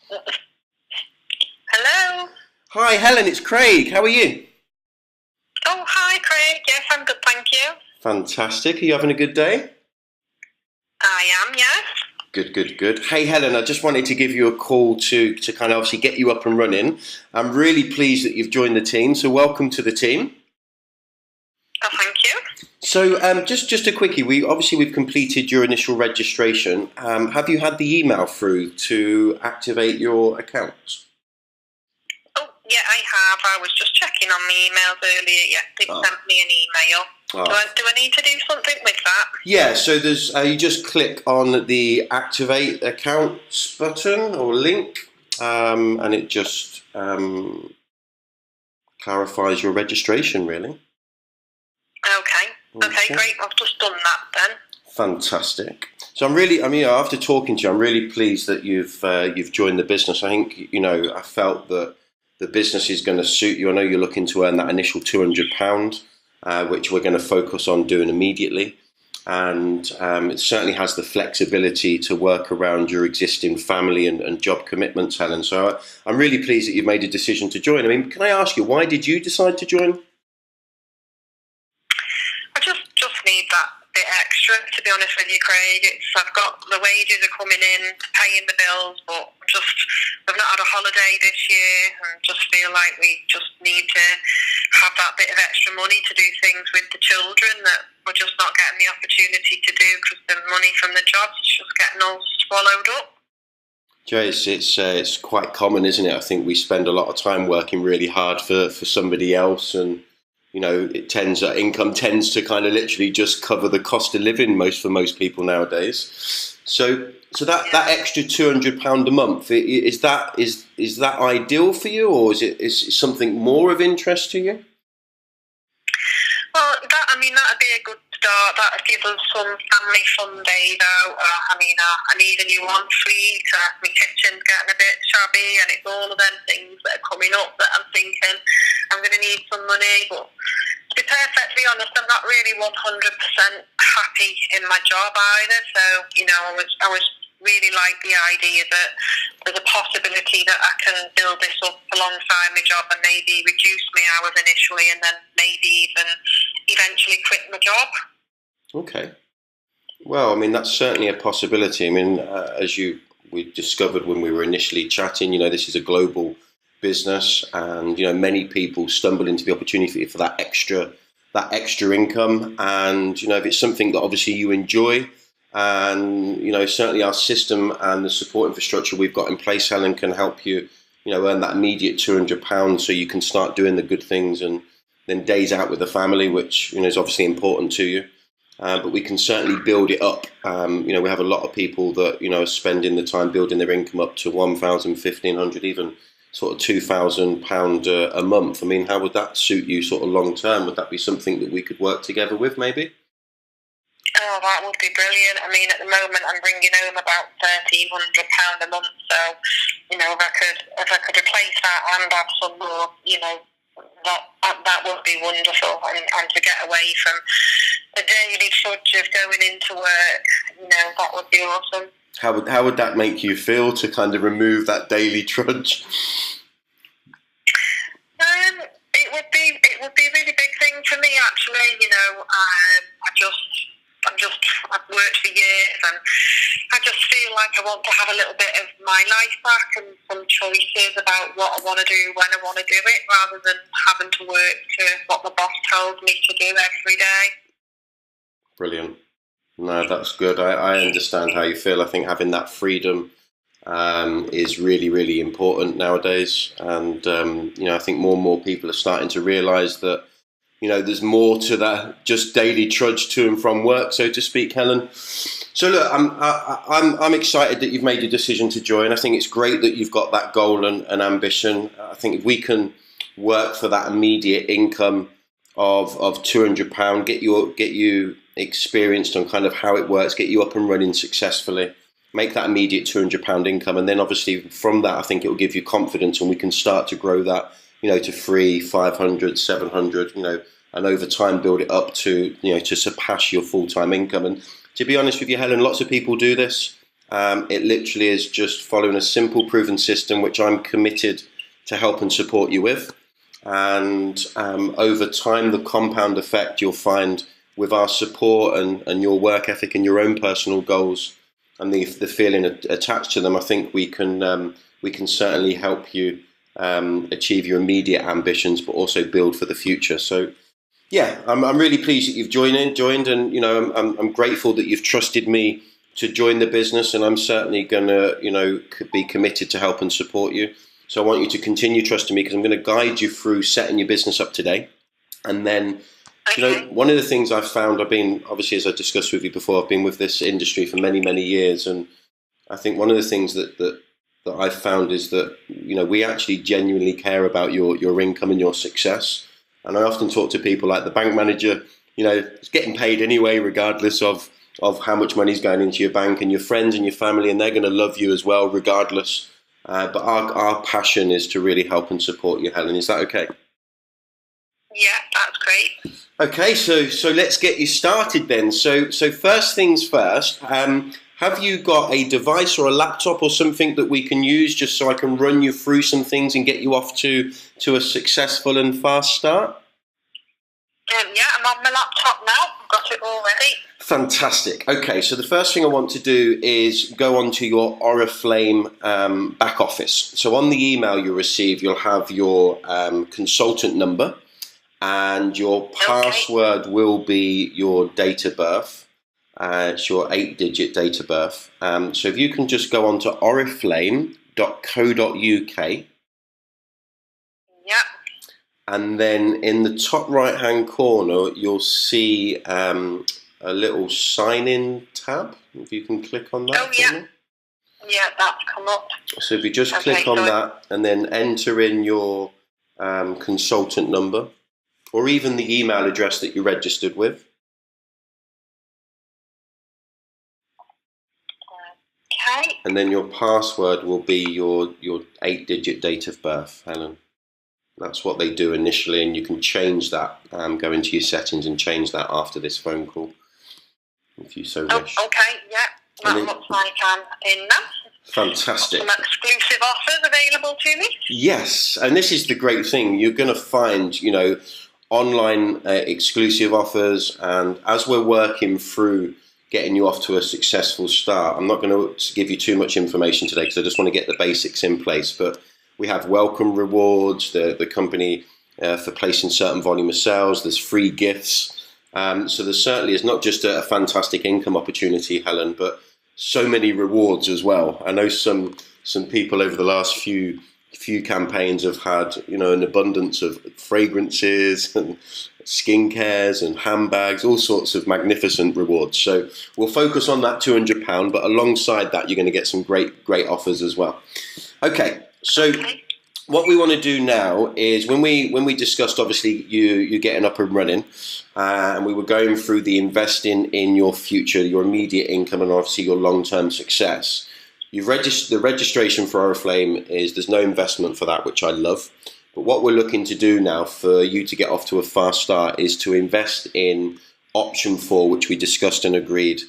Hello. Hi, Helen, it's Craig. How are you? Oh, hi, Craig. Yes, I'm good, thank you. Fantastic. Are you having a good day? I am, yes. Good, good, good. Hey, Helen, I just wanted to give you a call to kind of obviously get you up and running. I'm really pleased that you've joined the team, so welcome to the team. Oh, thank you. So, just a quickie. We've completed your initial registration. Have you had the email through to activate your account? Oh, yeah, I have. I was just checking on my emails earlier. Yeah, they sent me an email. Do I need to do something with that? Yeah, so there's you just click on the activate accounts button or link, and it just clarifies your registration, really. Okay, great. I've just done that then. Fantastic. So after talking to you, I'm really pleased that you've joined the business. I think I felt that the business is going to suit you. I know you're looking to earn that initial £200, which we're going to focus on doing immediately. And it certainly has the flexibility to work around your existing family and job commitments, Helen. So I'm really pleased that you've made a decision to join. I mean, can I ask you, why did you decide to join? I just need that bit extra, to be honest with you, Craig. I've got the wages are coming in, paying the bills, but we've not had a holiday this year, and just feel like we just need to have that bit of extra money to do things with the children that we're just not getting the opportunity to do because the money from the jobs is just getting all swallowed up. Jay, it's quite common, isn't it? I think we spend a lot of time working really hard for somebody else, and income tends to kind of literally just cover the cost of living for most people nowadays. So that extra £200 a month, is that ideal for you, or is it something more of interest to you? Well, that'd be a good start. That'd give us some family fun days out. I need a new ensuite. My kitchen's getting a bit shabby, and it's all of them things that are coming up that I'm thinking I'm going to need some money. But to be perfectly honest, I'm not really 100% happy in my job either. So, I was really like the idea that there's a possibility that I can build this up alongside my job and maybe reduce my hours initially and then maybe even eventually quit my job. Okay. Well, that's certainly a possibility. As we discovered when we were initially chatting, this is a global business, and many people stumble into the opportunity for that extra income. And if it's something that obviously you enjoy, and certainly our system and the support infrastructure we've got in place, Helen, can help you earn that immediate £200 so you can start doing the good things, and then days out with the family, which is obviously important to you. But we can certainly build it up. We have a lot of people that are spending the time building their income up to £1,000, £1,500, even sort of £2,000 a month. How would that suit you sort of long term? Would that be something that we could work together with, maybe? Oh, that would be brilliant. At the moment I'm bringing home about £1,300 a month, so if I could replace that and have some more, that would be wonderful. And to get away from the daily trudge of going into work, that would be awesome. How would that make you feel, to kind of remove that daily trudge? It would be a really big thing for me, actually. I've worked for years, and I just feel like I want to have a little bit of my life back and some choices about what I want to do when I want to do it, rather than having to work to what the boss tells me to do every day. Brilliant. No, that's good. I understand how you feel. I think having that freedom is really, really important nowadays. And, I think more and more people are starting to realise that, there's more to that just daily trudge to and from work, so to speak, Helen. So look, I'm excited that you've made a decision to join. I think it's great that you've got that goal and ambition. I think if we can work for that immediate income of £200, get you experienced on kind of how it works, get you up and running successfully, make that immediate £200 income, and then obviously from that, I think it will give you confidence, and we can start to grow that, to 300, 500, 700, and over time build it up to, to surpass your full-time income. And to be honest with you, Helen, lots of people do this. It literally is just following a simple, proven system, which I'm committed to help and support you with. And over time, the compound effect you'll find with our support and your work ethic and your own personal goals and the feeling attached to them, I think we can certainly help you achieve your immediate ambitions, but also build for the future. So, yeah, I'm really pleased that you've joined, and I'm grateful that you've trusted me to join the business, and I'm certainly going to be committed to help and support you. So I want you to continue trusting me, because I'm going to guide you through setting your business up today. And then, one of the things I've found, I've been, obviously, as I discussed with you before, I've been with this industry for many, many years. And I think one of the things that I've found is that, we actually genuinely care about your income and your success. And I often talk to people like the bank manager, is getting paid anyway, regardless of how much money is going into your bank, and your friends and your family, and they're going to love you as well, regardless. But our passion is to really help and support you, Helen. Is that okay? Yeah, that's great. Okay, so let's get you started then. So first things first, have you got a device or a laptop or something that we can use, just so I can run you through some things and get you off to a successful and fast start? Yeah, I'm on my laptop now. I've got it all ready. Fantastic. Okay, so the first thing I want to do is go onto your Oriflame back office. So on the email you receive, you'll have your consultant number, and your password will be your date of birth. It's your 8-digit date of birth. So if you can just go on to oriflame.co.uk. Yep. And then in the top right-hand corner, you'll see a little sign-in tab. If you can click on that. Oh, yeah. Yeah, that's come up. So if you just click on that and then enter in your consultant number, or even the email address that you registered with. Okay. And then your password will be your 8-digit date of birth, Helen. That's what they do initially, and you can change that, go into your settings and change that after this phone call, if you so wish. Okay, yeah. That looks like I'm in now. Fantastic. Some exclusive offers available to me. Yes, and this is the great thing. You're going to find, online exclusive offers, and as we're working through getting you off to a successful start, I'm not going to give you too much information today, because I just want to get the basics in place, but we have welcome rewards, the company for placing certain volume of sales, there's free gifts. So there certainly is not just a fantastic income opportunity, Helen, but so many rewards as well. I know some people over the last few campaigns have had, an abundance of fragrances and skincares and handbags, all sorts of magnificent rewards. So we'll focus on that £200, but alongside that, you're going to get some great offers as well. Okay. So what we want to do now is, when we discussed, obviously, you getting up and running, and we were going through the investing in your future, your immediate income, and obviously your long-term success. The registration for Oriflame there's no investment for that, which I love. But what we're looking to do now for you to get off to a fast start is to invest in option 4, which we discussed and agreed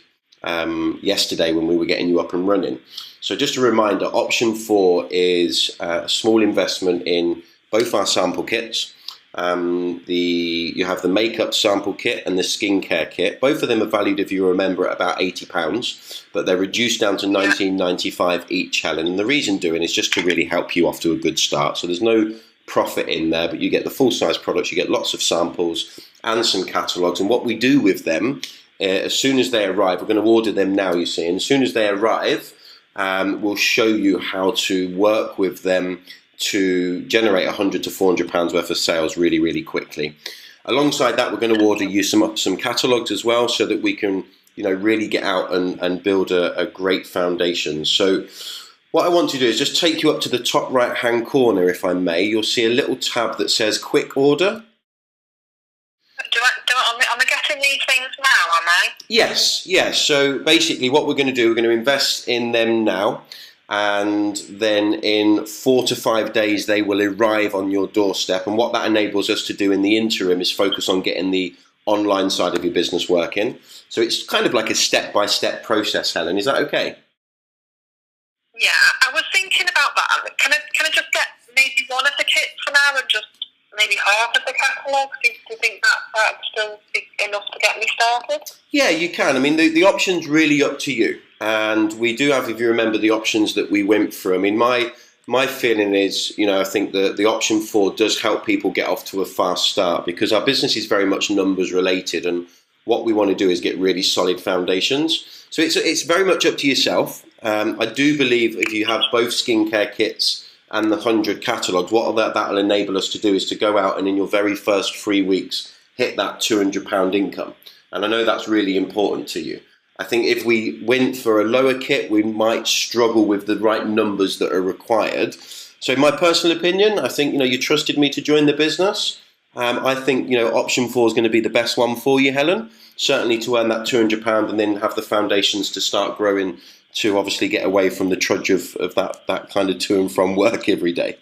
yesterday when we were getting you up and running. So just a reminder, option 4 is a small investment in both our sample kits. You have the makeup sample kit and the skincare kit. Both of them are valued, if you remember, at about £80, but they're reduced down to $19.95 each, Helen. And the reason doing is just to really help you off to a good start. So there's no profit in there, but you get the full-size products, you get lots of samples and some catalogues. And what we do with them, as soon as they arrive, we're going to order them now, you see, and as soon as they arrive, we'll show you how to work with them to generate £100 to £400 worth of sales really, really quickly. Alongside that, we're going to order you some catalogues as well, so that we can, really get out and build a great foundation. So what I want to do is just take you up to the top right-hand corner, if I may. You'll see a little tab that says Quick Order. Am I getting these things now, am I? Yes. So basically what we're going to do, we're going to invest in them now, and then in 4 to 5 days they will arrive on your doorstep. And what that enables us to do in the interim is focus on getting the online side of your business working. So it's kind of like a step-by-step process, Helen. Is that okay? Yeah, I was thinking about that. Can I just get maybe one of the kits for now and just maybe half of the catalogue? Do you think that'd still be enough to get me started? Yeah, you can. I mean, the option's really up to you. And we do have, if you remember, the options that we went through. I mean, my feeling is, I think the option 4 does help people get off to a fast start, because our business is very much numbers related, and what we want to do is get really solid foundations. So it's very much up to yourself. I do believe if you have both skincare kits and the 100 catalogues, what that'll enable us to do is to go out and in your very first 3 weeks hit that £200 income. And I know that's really important to you. I think if we went for a lower kit, we might struggle with the right numbers that are required. So in my personal opinion, I think, you trusted me to join the business. I think, option 4 is going to be the best one for you, Helen. Certainly to earn that £200 and then have the foundations to start growing, to obviously get away from the trudge of that kind of to and from work every day.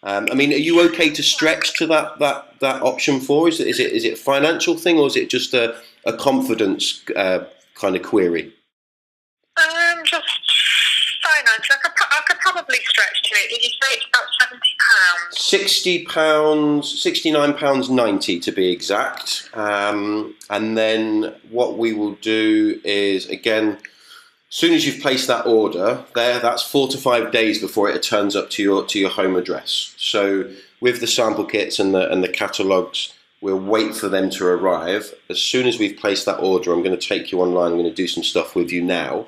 I mean, are you okay to stretch to that option 4? Is it a financial thing, or is it just a confidence kind of query? Just financial. I could probably stretch to it. Did you say it's about £70? £60, £69.90 to be exact. And then what we will do is, again, as soon as you've placed that order, that's 4 to 5 days before it turns up to your home address. So with the sample kits and the catalogues, we'll wait for them to arrive. As soon as we've placed that order, I'm going to take you online. I'm going to do some stuff with you now,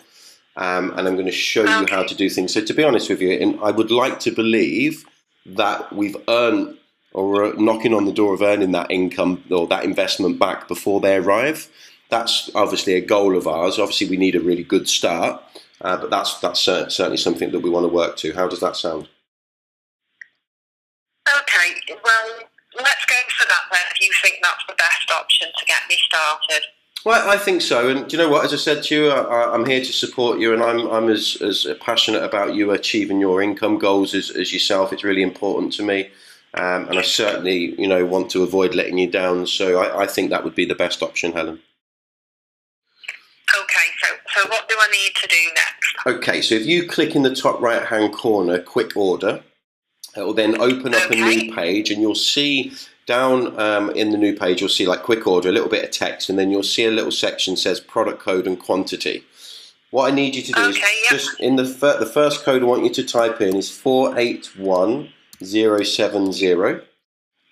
and I'm going to show you how to do things. So to be honest with you, and I would like to believe that we've earned, or we're knocking on the door of earning that income or that investment back before they arrive. That's obviously a goal of ours. Obviously, we need a really good start, but that's certainly something that we want to work to. How does that sound? Okay, well, let's go for that then, if you think that's the best option to get me started. Well, I think so. And do you know what? As I said to you, I'm here to support you, and I'm as passionate about you achieving your income goals as yourself. It's really important to me. And I certainly, want to avoid letting you down. So I think that would be the best option, Helen. Okay, so what do I need to do next? Okay, so if you click in the top right-hand corner, quick order, it will then open up a new page, and you'll see down in the new page, you'll see like quick order, a little bit of text, and then you'll see a little section says product code and quantity. What I need you to do is just in the first code I want you to type in is 481070,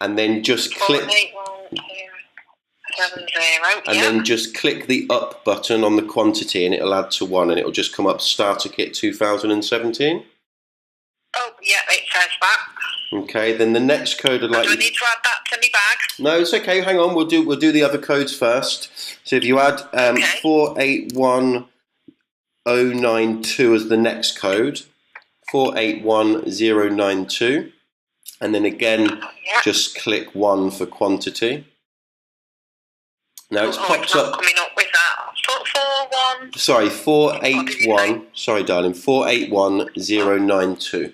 and then just click. 481070, and then just click the up button on the quantity, and it'll add to 1, and it'll just come up Starter Kit 2017. Oh, yeah, it says that. Okay, then the next code I'd like. Do I need to add that to my bag? No, it's okay. Hang on, we'll do the other codes first. So if you add 481092 as the next code, 481092, and then again just click 1 for quantity. Now it's popped up. Coming up with that. 41. Sorry, 481. Sorry, darling, 481092.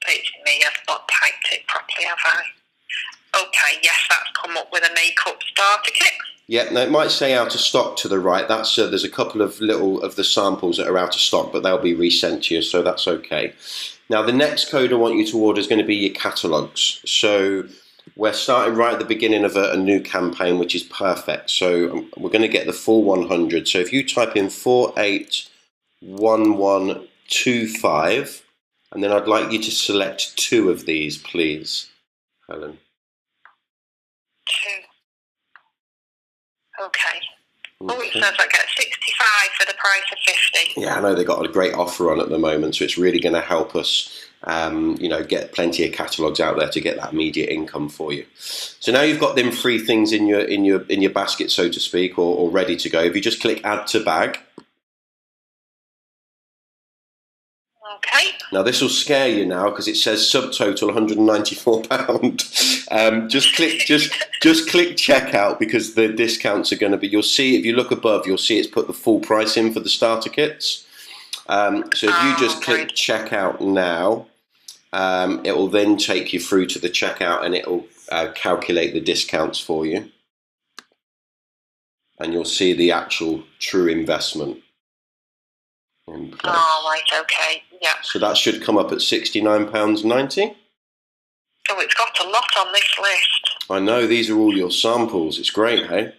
It's me. I've not typed it properly, have I? Okay, yes, that's come up with a makeup starter kit. Yeah, now it might say out of stock to the right. That's there's a couple of little of the samples that are out of stock, but they'll be resent to you, so that's okay. Now the next code I want you to order is going to be your catalogues. So we're starting right at the beginning of a new campaign, which is perfect. So we're going to get the full 100. So if you type in 481125, and then I'd like you to select 2 of these, please, Helen. 2. Okay. Oh, it says I get 65 for the price of 50. Yeah, I know they've got a great offer on at the moment, so it's really going to help us, get plenty of catalogues out there to get that immediate income for you. So now you've got them 3 things in your basket, so to speak, or ready to go. If you just click Add to Bag. Okay. Now this will scare you now because it says subtotal £194. Just click checkout, because the discounts are going to be. You'll see if you look above, you'll see it's put the full price in for the starter kits. So if you just click checkout now, it will then take you through to the checkout, and it will calculate the discounts for you, and you'll see the actual true investment. Oh, right, okay. Yeah. So that should come up at £69.90. So it's got a lot on this list. I know, these are all your samples. It's great, hey?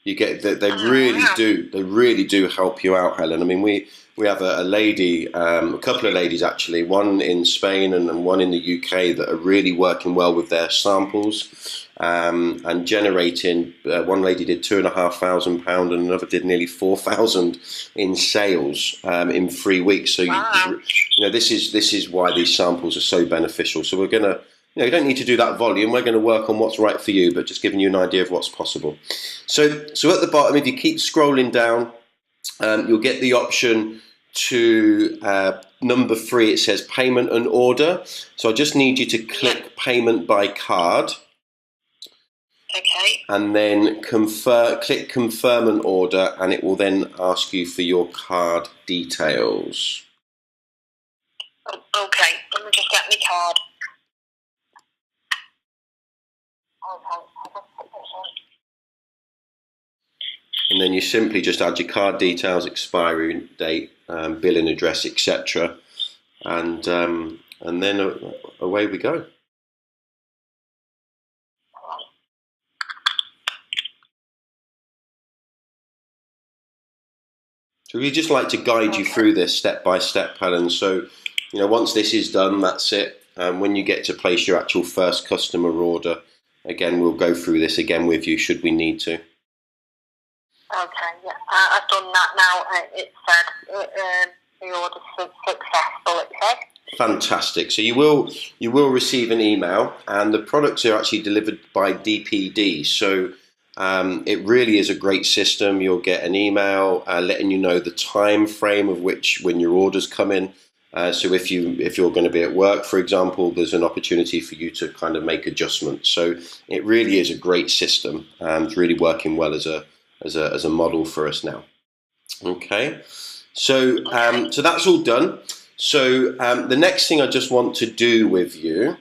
You get that they really do. They really do help you out, Helen. I mean, we have a lady, a couple of ladies actually, one in Spain and one in the UK that are really working well with their samples and generating. One lady did £2,500 and another did nearly 4,000 in sales in 3 weeks. So you know, this is why these samples are so beneficial. So we're gonna. You don't need to do that volume. We're going to work on what's right for you, but just giving you an idea of what's possible. So at the bottom, if you keep scrolling down, you'll get the option to number 3. It says payment and order. So I just need you to click payment by card. Okay. And then click confirm and order, and it will then ask you for your card details. Okay, let me just get my card. And then you simply just add your card details, expiry date, billing address, etc. And then away we go. So we'd just like to guide you through this step by step, Helen. So, once this is done, that's it. When you get to place your actual first customer order, again, we'll go through this again with you should we need to. Okay, yeah, I've done that now. It said the order's successful. It said. Fantastic. So you will receive an email, and the products are actually delivered by DPD. So it really is a great system. You'll get an email letting you know the time frame of when your orders come in. So if you're going to be at work, for example, there's an opportunity for you to kind of make adjustments. So it really is a great system. It's really working well as a model for us now. Okay, so that's all done. So the next thing I just want to do with you,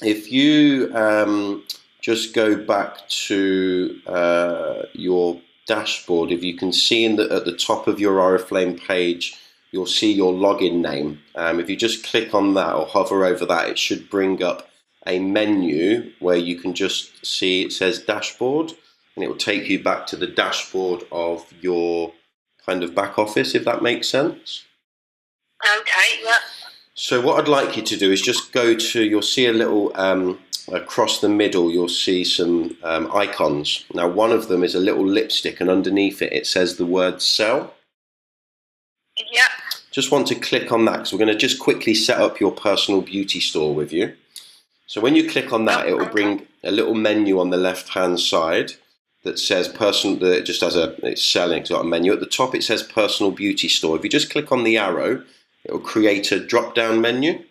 if you just go back to your dashboard, if you can see at the top of your Oriflame page, you'll see your login name. If you just click on that or hover over that, it should bring up a menu where you can just see it says dashboard, and it will take you back to the dashboard of your kind of back office, if that makes sense. Okay, yeah. So what I'd like you to do is just go to, you'll see a little, across the middle, you'll see some icons. Now, one of them is a little lipstick, and underneath it says the word sell. Yeah. Just want to click on that because we're going to just quickly set up your personal beauty store with you. So when you click on that, it will bring a little menu on the left-hand side that says it's selling. It's got a menu. At the top, it says personal beauty store. If you just click on the arrow, it will create a drop-down menu.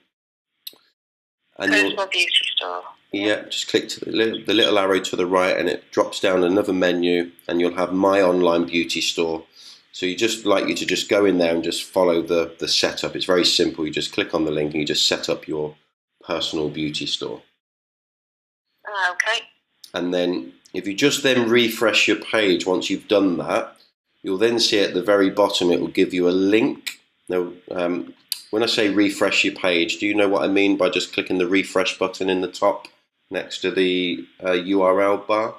And personal beauty store. Yeah, just click to the little arrow to the right, and it drops down another menu, and you'll have my online beauty store. So you just like you to just go in there and just follow the setup. It's very simple. You just click on the link and you just set up your personal beauty store. Okay. And then if you just then refresh your page once you've done that, you'll then see at the very bottom it will give you a link. Now, when I say refresh your page, do you know what I mean by just clicking the refresh button in the top next to the URL bar?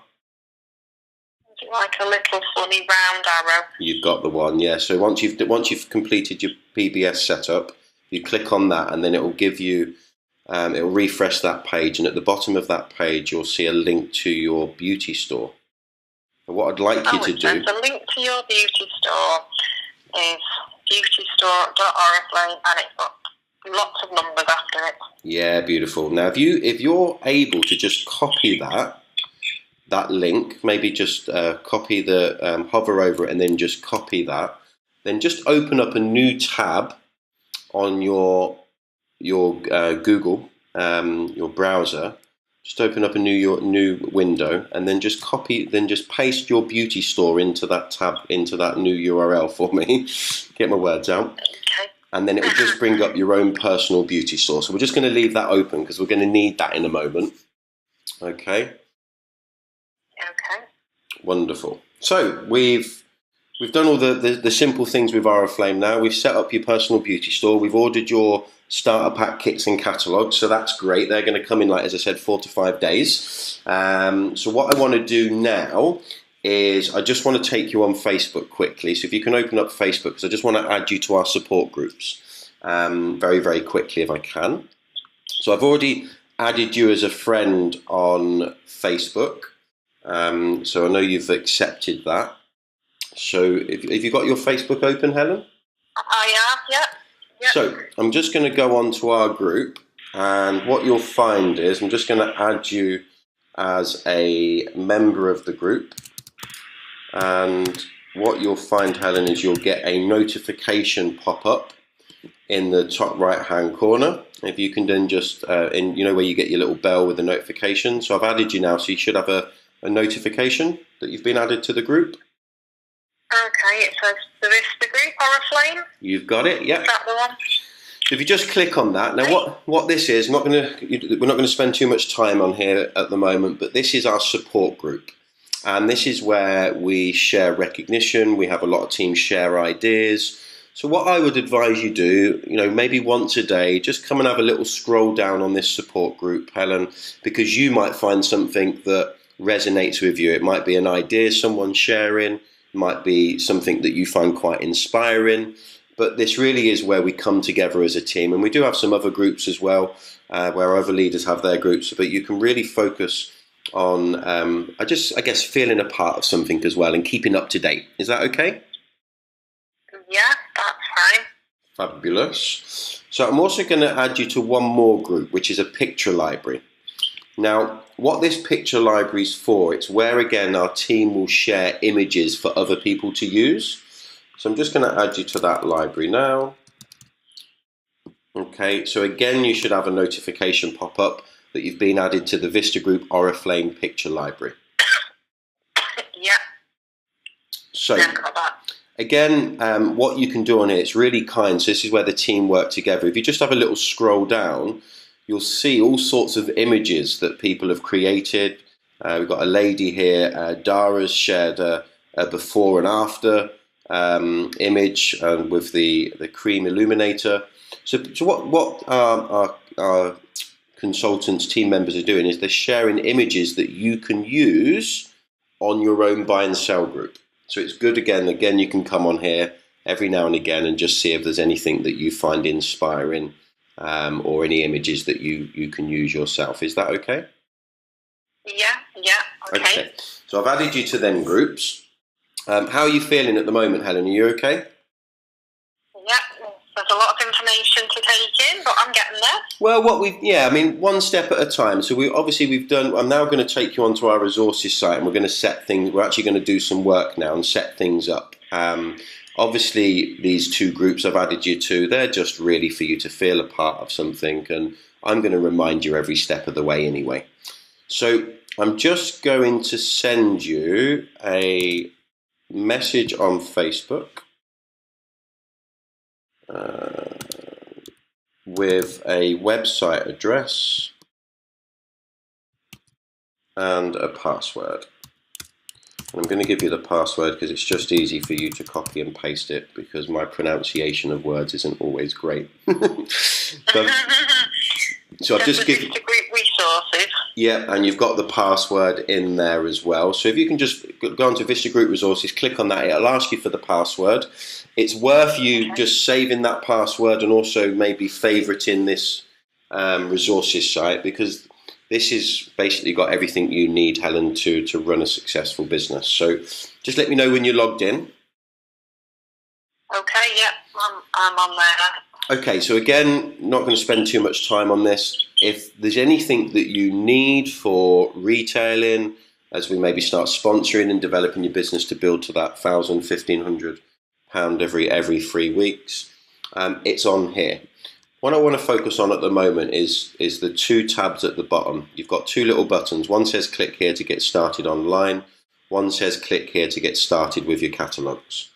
Like a little funny round arrow. You've got the one, yeah. So once you've completed your PBS setup, you click on that, and then it will give you, it will refresh that page, and at the bottom of that page, you'll see a link to your beauty store. And what I'd like you to do. The link to your beauty store is beautystore.oriflame, and it's got lots of numbers after it. Yeah, beautiful. Now, if you're able to just copy that link, maybe just copy hover over it and then just copy that, then just open up a new tab on your Google, your browser. Just open up a new window, and then just paste your beauty store into that tab, into that new URL for me. Get my words out. Okay. And then it will just bring up your own personal beauty store. So we're just going to leave that open because we're going to need that in a moment. Okay. Okay. Wonderful. So we've We've done all the simple things with Oriflame now. We've set up your personal beauty store. We've ordered your starter pack kits and catalogues, so that's great. They're going to come in, like as I said, 4 to 5 days. So what I want to do now is I just want to take you on Facebook quickly. So if you can open up Facebook, because I just want to add you to our support groups very, very quickly if I can. So I've already added you as a friend on Facebook. So I know you've accepted that. So have you got your Facebook open, Helen? I have, yeah. So I'm just going to go on to our group, and what you'll find is I'm just going to add you as a member of the group, and what you'll find, Helen, is you'll get a notification pop up in the top right hand corner. If you can then just where you get your little bell with the notification. So I've added you now, so you should have a notification that you've been added to the group. Okay, it says the Vista Group Oriflame. You've got it, yeah. Is that the one? So if you just click on that, now what this is, we're not going to spend too much time on here at the moment, but this is our support group, and this is where we share recognition. We have a lot of teams share ideas. So what I would advise you do, maybe once a day, just come and have a little scroll down on this support group, Helen, because you might find something that resonates with you. It might be an idea someone's sharing. Might be something that you find quite inspiring, but this really is where we come together as a team. And we do have some other groups as well, where other leaders have their groups, but you can really focus on, I guess, feeling a part of something as well and keeping up to date. Is that okay? Yeah, that's fine. Fabulous. So I'm also going to add you to one more group, which is a picture library. Now, what this picture library is for, it's where, again, our team will share images for other people to use. So I'm just going to add you to that library now. Okay, so again, you should have a notification pop up that you've been added to the Vista Group Oriflame picture library. Yeah. So, yeah, got that. Again, what you can do on here, it's really kind. So this is where the team work together. If you just have a little scroll down, you'll see all sorts of images that people have created. We've got a lady here, Dara's shared a before and after image with the cream illuminator. So what our consultants, team members are doing is they're sharing images that you can use on your own buy and sell group. So it's good, again, you can come on here every now and again and just see if there's anything that you find inspiring. Or any images that you can use yourself. Is that okay? Yeah, okay. So I've added you to them groups. How are you feeling at the moment, Helen? Are you okay? Yeah, there's a lot of information to take in, but I'm getting there. Well, one step at a time. So I'm now going to take you onto our resources site, and we're going to set things. We're actually going to do some work now and set things up. Obviously, these two groups I've added you to, they're just really for you to feel a part of something, and I'm going to remind you every step of the way anyway. So I'm just going to send you a message on Facebook with a website address and a password. I'm going to give you the password because it's just easy for you to copy and paste it, because my pronunciation of words isn't always great. So I've just given group resources. Yeah, and you've got the password in there as well. So if you can just go onto Vista Group Resources, click on that, it'll ask you for the password. It's worth you just saving that password and also maybe favoriting this resources site, because this has basically got everything you need, Helen, to run a successful business. So just let me know when you're logged in. Okay, yeah, I'm on there. Okay, so again, not going to spend too much time on this. If there's anything that you need for retailing, as we maybe start sponsoring and developing your business to build to that £1,000, £1,500 every 3 weeks, it's on here. What I want to focus on at the moment is the two tabs at the bottom. You've got two little buttons. One says click here to get started online. One says click here to get started with your catalogues.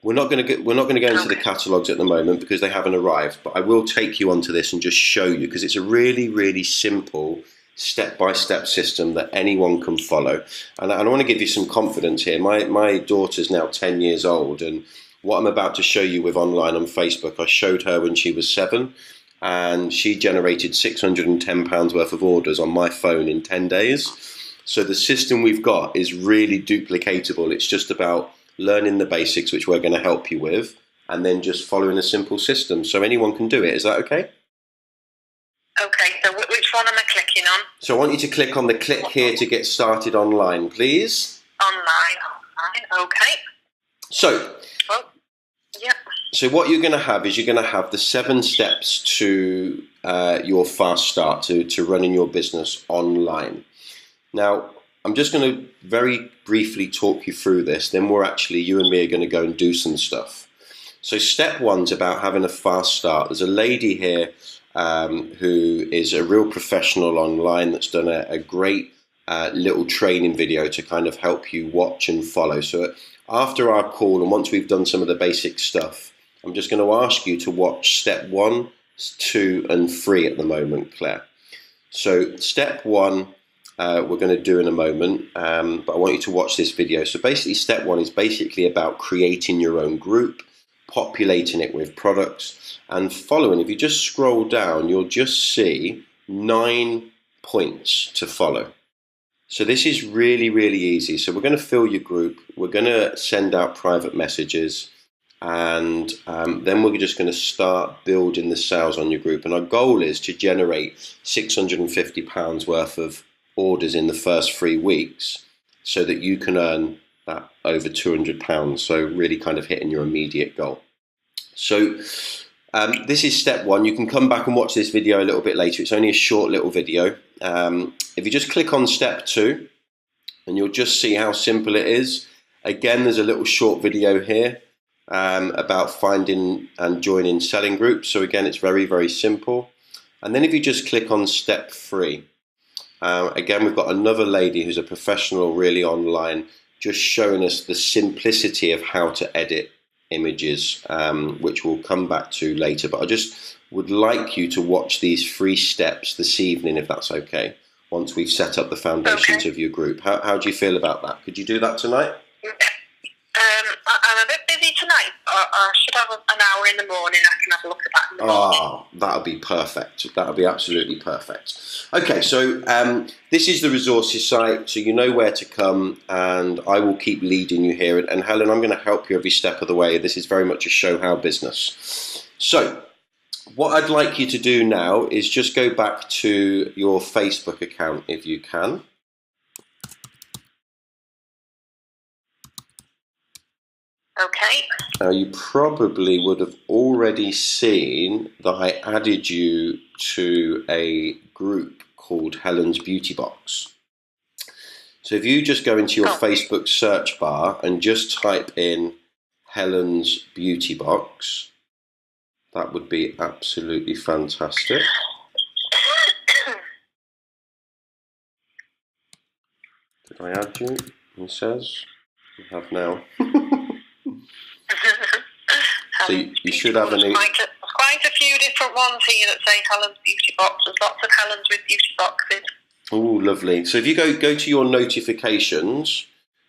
We're not going to go into the catalogues at the moment because they haven't arrived, but I will take you onto this and just show you, because it's a really, really simple step-by-step system that anyone can follow. And I want to give you some confidence here. My daughter's now 10 years old, and what I'm about to show you with online on Facebook, I showed her when she was 7, and she generated £610 worth of orders on my phone in 10 days. So the system we've got is really duplicatable. It's just about learning the basics, which we're going to help you with, and then just following a simple system. So anyone can do it. Is that okay? Okay, so which one am I clicking on? So I want you to click on the click here to get started online, please. Online, okay. So, yep. So what you're going to have is you're going to have the 7 steps to your fast start, to running your business online. Now, I'm just going to very briefly talk you through this, then you and me are going to go and do some stuff. So step 1's about having a fast start. There's a lady here who is a real professional online that's done a great little training video to kind of help you watch and follow. So after our call, and once we've done some of the basic stuff, I'm just going to ask you to watch step 1, 2 and 3 at the moment, Claire. So step 1 we're going to do in a moment, but I want you to watch this video. So basically step 1 is basically about creating your own group, populating it with products, and following. If you just scroll down, you'll just see 9 points to follow. So this is really, really easy. So we're going to fill your group, we're going to send out private messages, and then we're just going to start building the sales on your group. And our goal is to generate £650 worth of orders in the first 3 weeks, so that you can earn that over £200. So really kind of hitting your immediate goal. So this is step 1. You can come back and watch this video a little bit later. It's only a short little video. If you just click on step 2, and you'll just see how simple it is. Again, there's a little short video here about finding and joining selling groups. So again, it's very, very simple. And then if you just click on step 3, again, we've got another lady who's a professional really online, just showing us the simplicity of how to edit images, which we'll come back to later. But I just would like you to watch these 3 steps this evening, if that's okay, once we've set up the foundations of your group. How do you feel about that? Could you do that tonight? I'm a bit busy tonight. I should have an hour in the morning. I can have a look at that in the morning. Oh, that would be perfect. That would be absolutely perfect. Okay, so this is the resources site, so you know where to come, and I will keep leading you here. And Helen, I'm going to help you every step of the way. This is very much a show how business. So what I'd like you to do now is just go back to your Facebook account if you can. Okay. Now you probably would have already seen that I added you to a group called Helen's Beauty Box. So if you just go into your Facebook search bar and just type in Helen's Beauty Box, that would be absolutely fantastic. Did I add you? It says you have now. So you should have There's quite a few different ones here that say Helen's Beauty Box. There's lots of Helen's with beauty boxes. Oh, lovely. So if you go to your notifications,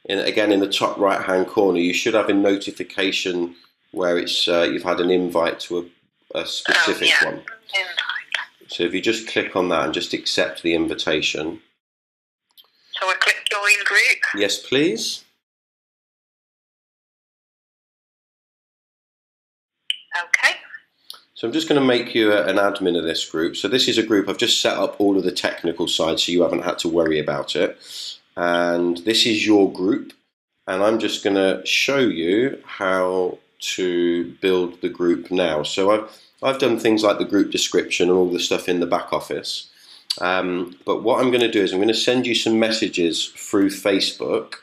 again in the top right hand corner, you should have a notification where it's you've had an invite to a specific one. Invite. So if you just click on that and just accept the invitation. So I click join group. Yes, please. Okay. So I'm just going to make you an admin of this group. So this is a group, I've just set up all of the technical side so you haven't had to worry about it. And this is your group. And I'm just going to show you how to build the group now. So I've done things like the group description and all the stuff in the back office. But what I'm going to do is I'm going to send you some messages through Facebook.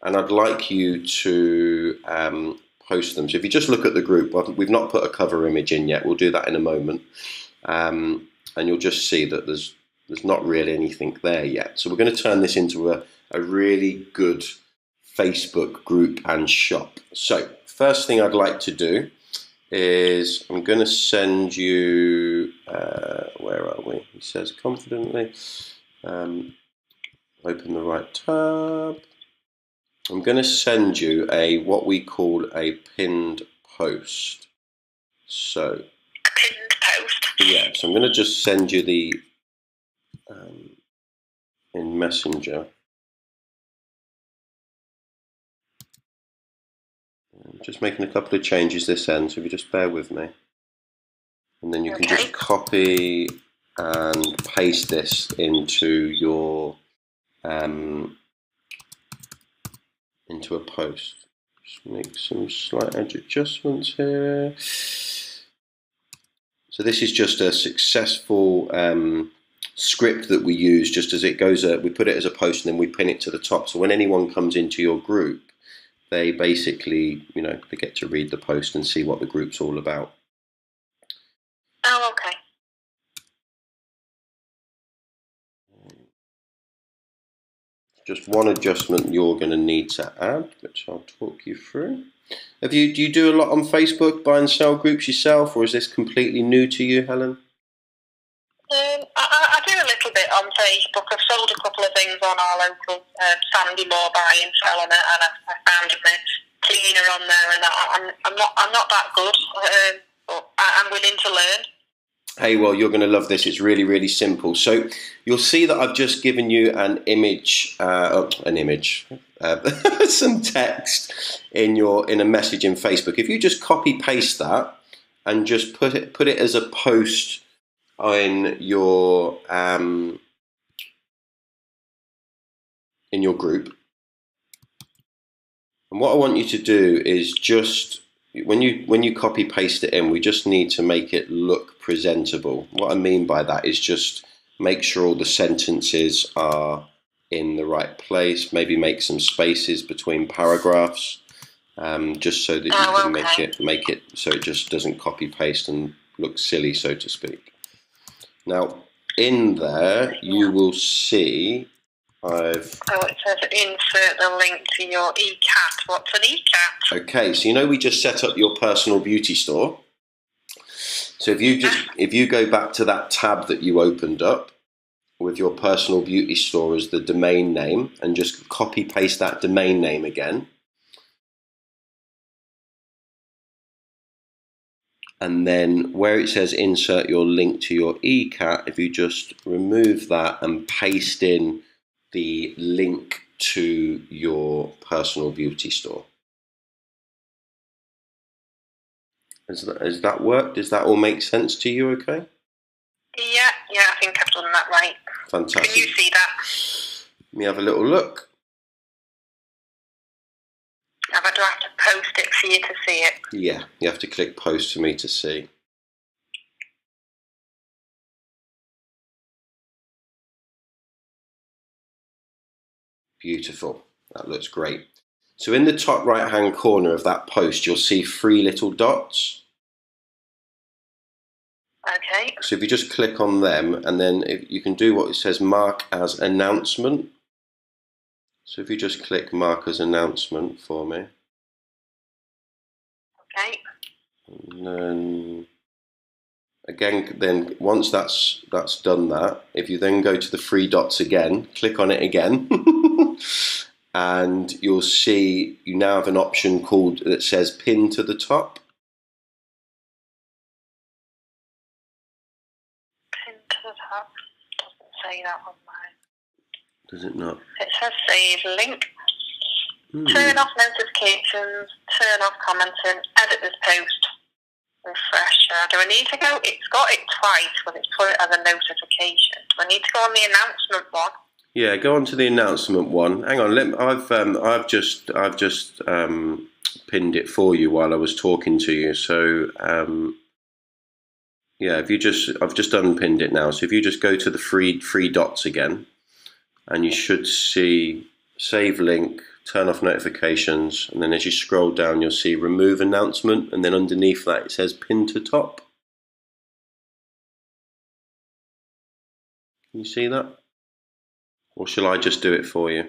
And I'd like you to post them. So if you just look at the group, we've not put a cover image in yet. We'll do that in a moment, and you'll just see that there's not really anything there yet. So we're going to turn this into a really good Facebook group and shop. So first thing I'd like to do is I'm going to send you where are we? He says confidently. Open the right tab. I'm going to send you what we call a pinned post. So, a pinned post? Yeah, so I'm going to just send you the in Messenger. I'm just making a couple of changes this end, so if you just bear with me. And then you can just copy and paste this into your into a post. Just make some slight adjustments here. So this is just a successful script that we use just as it goes. We put it as a post and then we pin it to the top. So when anyone comes into your group, they basically, they get to read the post and see what the group's all about. Oh, okay. Just one adjustment you're going to need to add, which I'll talk you through. Do you do a lot on Facebook, buy and sell groups yourself, or is this completely new to you, Helen? I do a little bit on Facebook. I've sold a couple of things on our local Sandy Moore buy and sell on it, and I found a bit cleaner on there. And I'm not that good, but I'm willing to learn. Hey, well, you're going to love this. It's really, really simple. So you'll see that I've just given you an image, some text in a message in Facebook. If you just copy paste that and just put it as a post in your group. And what I want you to do is just when you copy paste it in, we just need to make it look presentable. What I mean by that is just make sure all the sentences are in the right place. Maybe make some spaces between paragraphs, just so that you can make it so it just doesn't copy paste and look silly, so to speak. Now, in there, you will see it says insert the link to your eCat. What's an eCat? Okay, so we just set up your personal beauty store. So if you go back to that tab that you opened up with your personal beauty store as the domain name and just copy paste that domain name again. And then where it says insert your link to your eCat, if you just remove that and paste in the link to your personal beauty store. Has that worked? Does that all make sense to you okay? Yeah, I think I've done that right. Fantastic. Can you see that? Let me have a little look. Do I have to post it for you to see it? Yeah, you have to click post for me to see. Beautiful. That looks great. So in the top right hand corner of that post, you'll see 3 little dots. Okay. So if you just click on them, and then you can do what it says mark as announcement. So if you just click mark as announcement for me. Okay. And then again, once that's done that, if you then go to the 3 dots again, click on it again, and you'll see you now have an option that says pin to the top. Pin to the top. Doesn't say that on mine. Does it not? It says save link. Turn off notifications, turn off commenting, edit this post, refresh. Do I need to go? It's got it twice when it's put it as a notification. Do I need to go on the announcement one? Yeah, go on to the announcement one. Hang on, I've just pinned it for you while I was talking to you. So yeah, I've just unpinned it now. So if you just go to the three dots again, and you should see save link, turn off notifications, and then as you scroll down, you'll see remove announcement, and then underneath that it says pin to top. Can you see that? Or shall I just do it for you?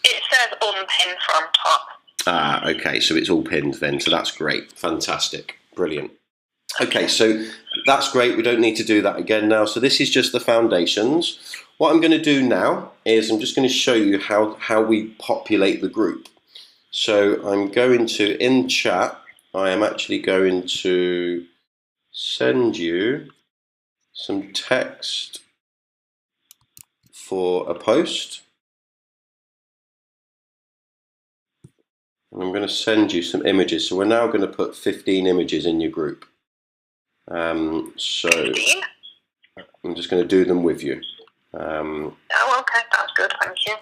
It says unpin from top. Ah, okay, so it's all pinned then, so that's great. Fantastic. Brilliant. Okay, so that's great. We don't need to do that again now. So this is just the foundations. what I'm going to do now is I'm just going to show you how we populate the group. So I'm going to, in chat, I am actually going to send you some text for a post. And I'm going to send you some images. So we're now going to put 15 images in your group. So I'm just going to do them with you. Oh, okay, that's good, thank you.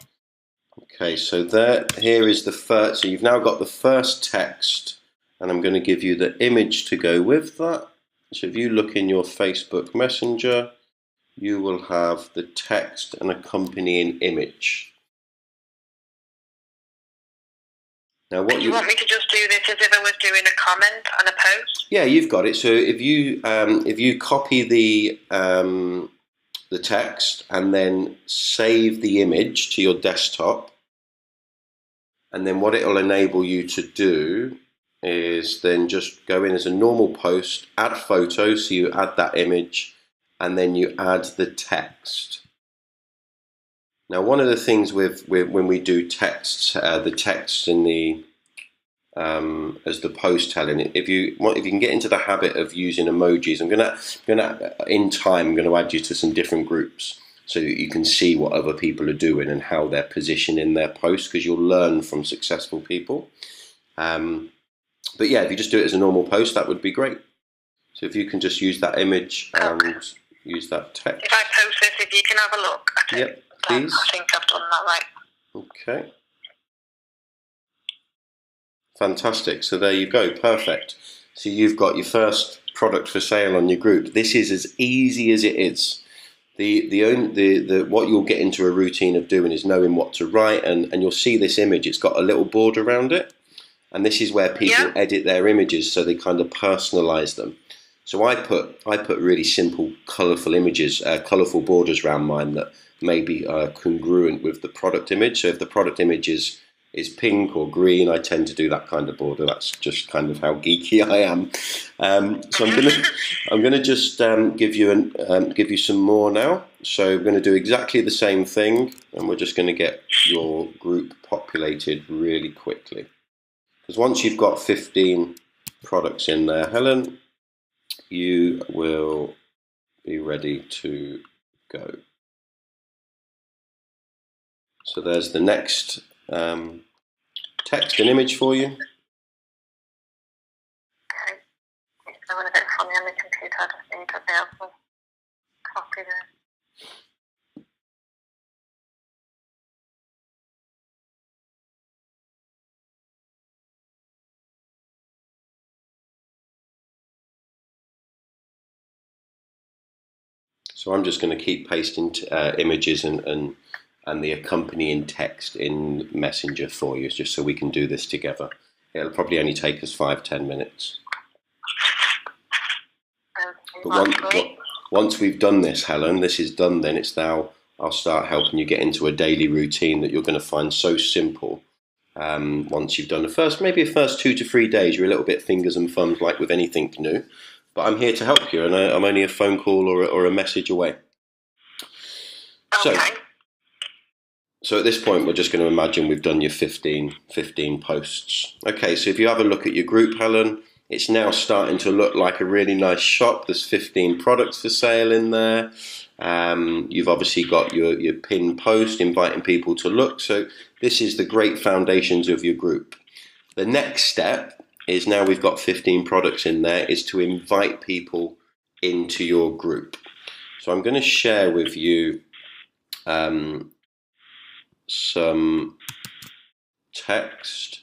Okay, so here is the first. So you've now got the first text, and I'm going to give you the image to go with that. So if you look in your Facebook Messenger, you will have the text and accompanying image. Now, what you want me to just do this as if I was doing a comment on a post? Yeah, you've got it. So if you copy the text and then save the image to your desktop, and then what it'll enable you to do is then just go in as a normal post, add photos, so you add that image, and then you add the text. Now, one of the things with when we do texts, the text in the as the post telling, if you can get into the habit of using emojis, I'm gonna in time I'm gonna add you to some different groups so that you can see what other people are doing and how they're positioning their posts, because you'll learn from successful people. But yeah, if you just do it as a normal post, that would be great. So if you can just use that image and use that text. If I post this, if you can have a look at it. Yep, please. I think I've done that right. Okay. Fantastic. So there you go. Perfect. So you've got your first product for sale on your group. This is as easy as it is. What you'll get into a routine of doing is knowing what to write, and you'll see this image. It's got a little border around it, and this is where people edit their images, so they kind of personalize them. So I put really simple, colourful images, colourful borders around mine that may be congruent with the product image. So if the product image is pink or green, I tend to do that kind of border. That's just kind of how geeky I am. So I'm gonna just give you some more now. So we're going to do exactly the same thing, and we're just going to get your group populated really quickly. Because once you've got 15 products in there, Helen, you will be ready to go. So there's the next text and image for you. Okay. It's going a bit funny on the computer. I just need to be able to copy this. So I'm just going to keep pasting images and the accompanying text in Messenger for you, just so we can do this together. It'll probably only take us 5-10 minutes. But once we've done this, Helen, this is done then. It's now, I'll start helping you get into a daily routine that you're going to find so simple. Once you've done the first 2 to 3 days, you're a little bit fingers and thumbs like with anything new. But I'm here to help you, and I'm only a phone call or a message away. Okay. So at this point, we're just going to imagine we've done your 15 posts. Okay, so if you have a look at your group, Helen, it's now starting to look like a really nice shop. There's 15 products for sale in there. You've obviously got your pinned post inviting people to look. So this is the great foundations of your group. The next step is, now we've got 15 products in there, is to invite people into your group. So I'm going to share with you some text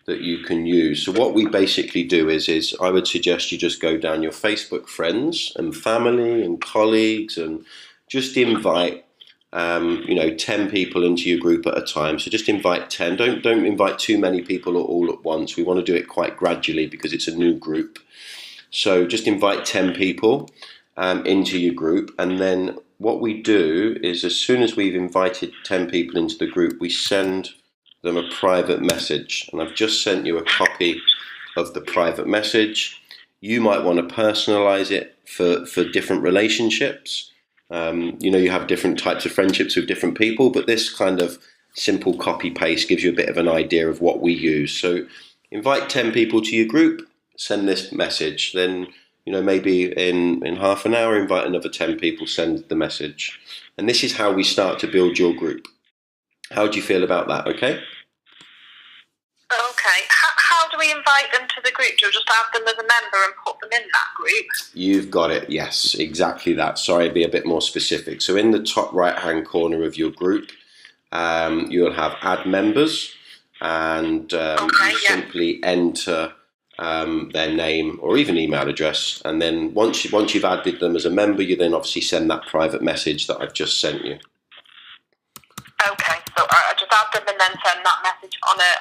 that you can use. So what we basically do is I would suggest you just go down your Facebook friends and family and colleagues and just invite 10 people into your group at a time. So just invite 10. Don't invite too many people all at once. We want to do it quite gradually because it's a new group. So just invite 10 people into your group, and then what we do is, as soon as we've invited 10 people into the group, we send them a private message. And I've just sent you a copy of the private message. You might want to personalize it for different relationships. You have different types of friendships with different people, but this kind of simple copy paste gives you a bit of an idea of what we use. So invite 10 people to your group, send this message, then maybe in half an hour invite another 10 people, send the message. And this is how we start to build your group. How do you feel about that? Okay. How do we invite them to the group? Do we just add them as a member and put them in that group? You've got it. Yes, exactly that. Sorry, be a bit more specific. So in the top right hand corner of your group, you'll have add members, and simply enter their name or even email address, and then once you've added them as a member, you then obviously send that private message that I've just sent you. Okay, so I just add them and then send that message on a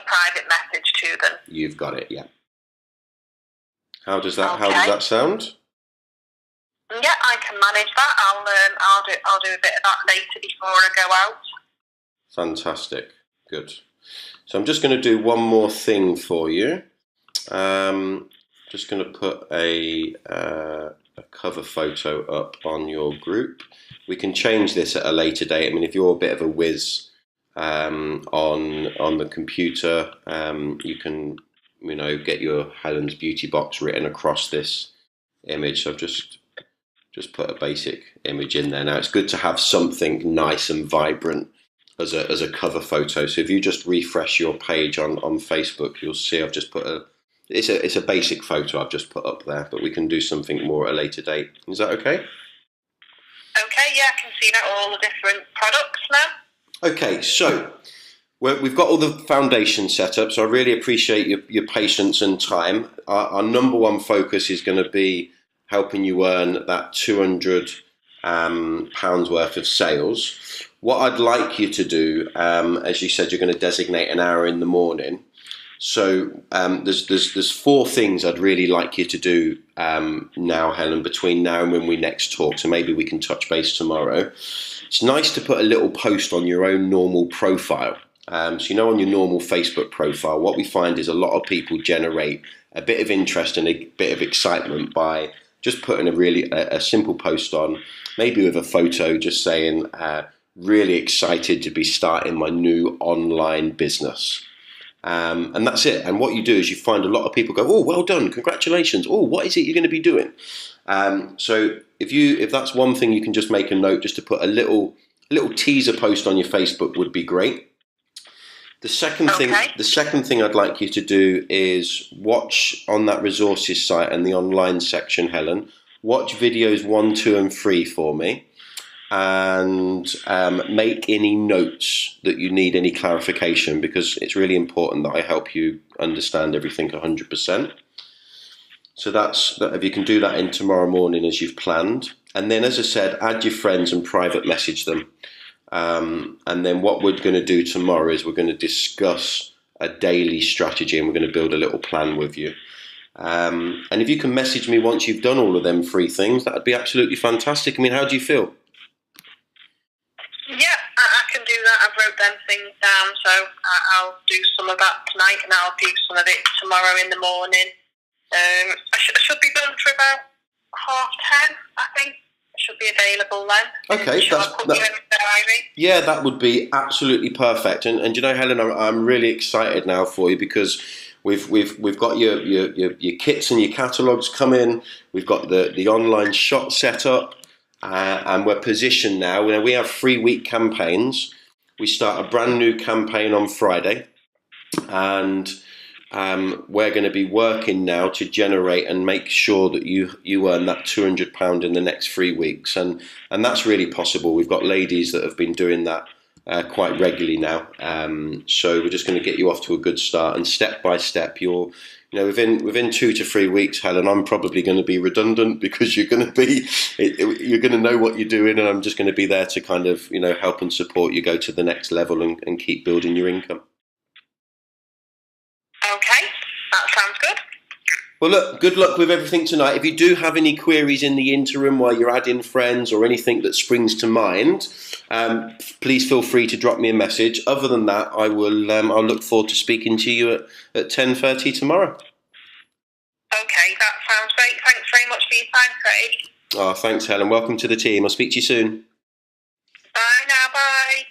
private message to them. You've got it. Yeah. How does that sound? Yeah, I can manage that. I'll do a bit of that later before I go out. Fantastic. Good. So I'm just going to do one more thing for you. Just going to put a cover photo up on your group. We can change this at a later date. I mean, if you're a bit of a whiz on the computer, you can get your Helen's Beauty Box written across this image. So I've just put a basic image in there. Now it's good to have something nice and vibrant as a cover photo. So if you just refresh your page on Facebook, you'll see I've just put it's a basic photo I've just put up there, but we can do something more at a later date. Is that okay? Okay, yeah, I can see that all the different products now. Okay, so we've got all the foundation set up, so I really appreciate your patience and time. Our number one focus is going to be helping you earn that £200 worth of sales. What I'd like you to do, as you said, you're going to designate an hour in the morning. So there's 4 things I'd really like you to do now, Helen, between now and when we next talk. So maybe we can touch base tomorrow. It's nice to put a little post on your own normal profile. So on your normal Facebook profile, what we find is a lot of people generate a bit of interest and a bit of excitement by just putting a simple post on, maybe with a photo, just saying, really excited to be starting my new online business. And that's it. And what you do is you find a lot of people go, oh, well done, congratulations. Oh, what is it you're going to be doing? So if that's one thing you can just make a note, just to put a little teaser post on your Facebook would be great. The second thing I'd like you to do is watch on that resources site and the online section, Helen, watch videos 1, 2 and 3 for me, and make any notes that you need any clarification, because it's really important that I help you understand everything 100%. So that's that. If you can do that in tomorrow morning as you've planned, and then, as I said, add your friends and private message them. And then what we're going to do tomorrow is we're going to discuss a daily strategy, and we're going to build a little plan with you. And if you can message me once you've done all of them 3 things, that would be absolutely fantastic. I mean, how do you feel? Yeah, I can do that. I've wrote them things down, so I'll do some of that tonight, and I'll do some of it tomorrow in the morning. I should be done for about 10:30, I think. Should be available then. Okay, yeah, that would be absolutely perfect. And Helen, I'm really excited now for you, because we've got your kits and your catalogues coming. We've got the online shop set up, and we're positioned now. We have 3-week campaigns. We start a brand new campaign on Friday, and we're going to be working now to generate and make sure that you earn that £200 in the next 3 weeks, and that's really possible. We've got ladies that have been doing that quite regularly now, so we're just going to get you off to a good start, and step by step you'll within 2 to 3 weeks, Helen, I'm probably going to be redundant, because you're going to know what you're doing, and I'm just going to be there to kind of help and support you go to the next level and keep building your income. Okay, that sounds good. Well, look, good luck with everything tonight. If you do have any queries in the interim while you're adding friends, or anything that springs to mind, please feel free to drop me a message. Other than that, I'll look forward to speaking to you at 10:30 tomorrow. Okay, that sounds great. Thanks very much for your time, Craig. Oh, thanks, Helen. Welcome to the team. I'll speak to you soon. Bye now. Bye.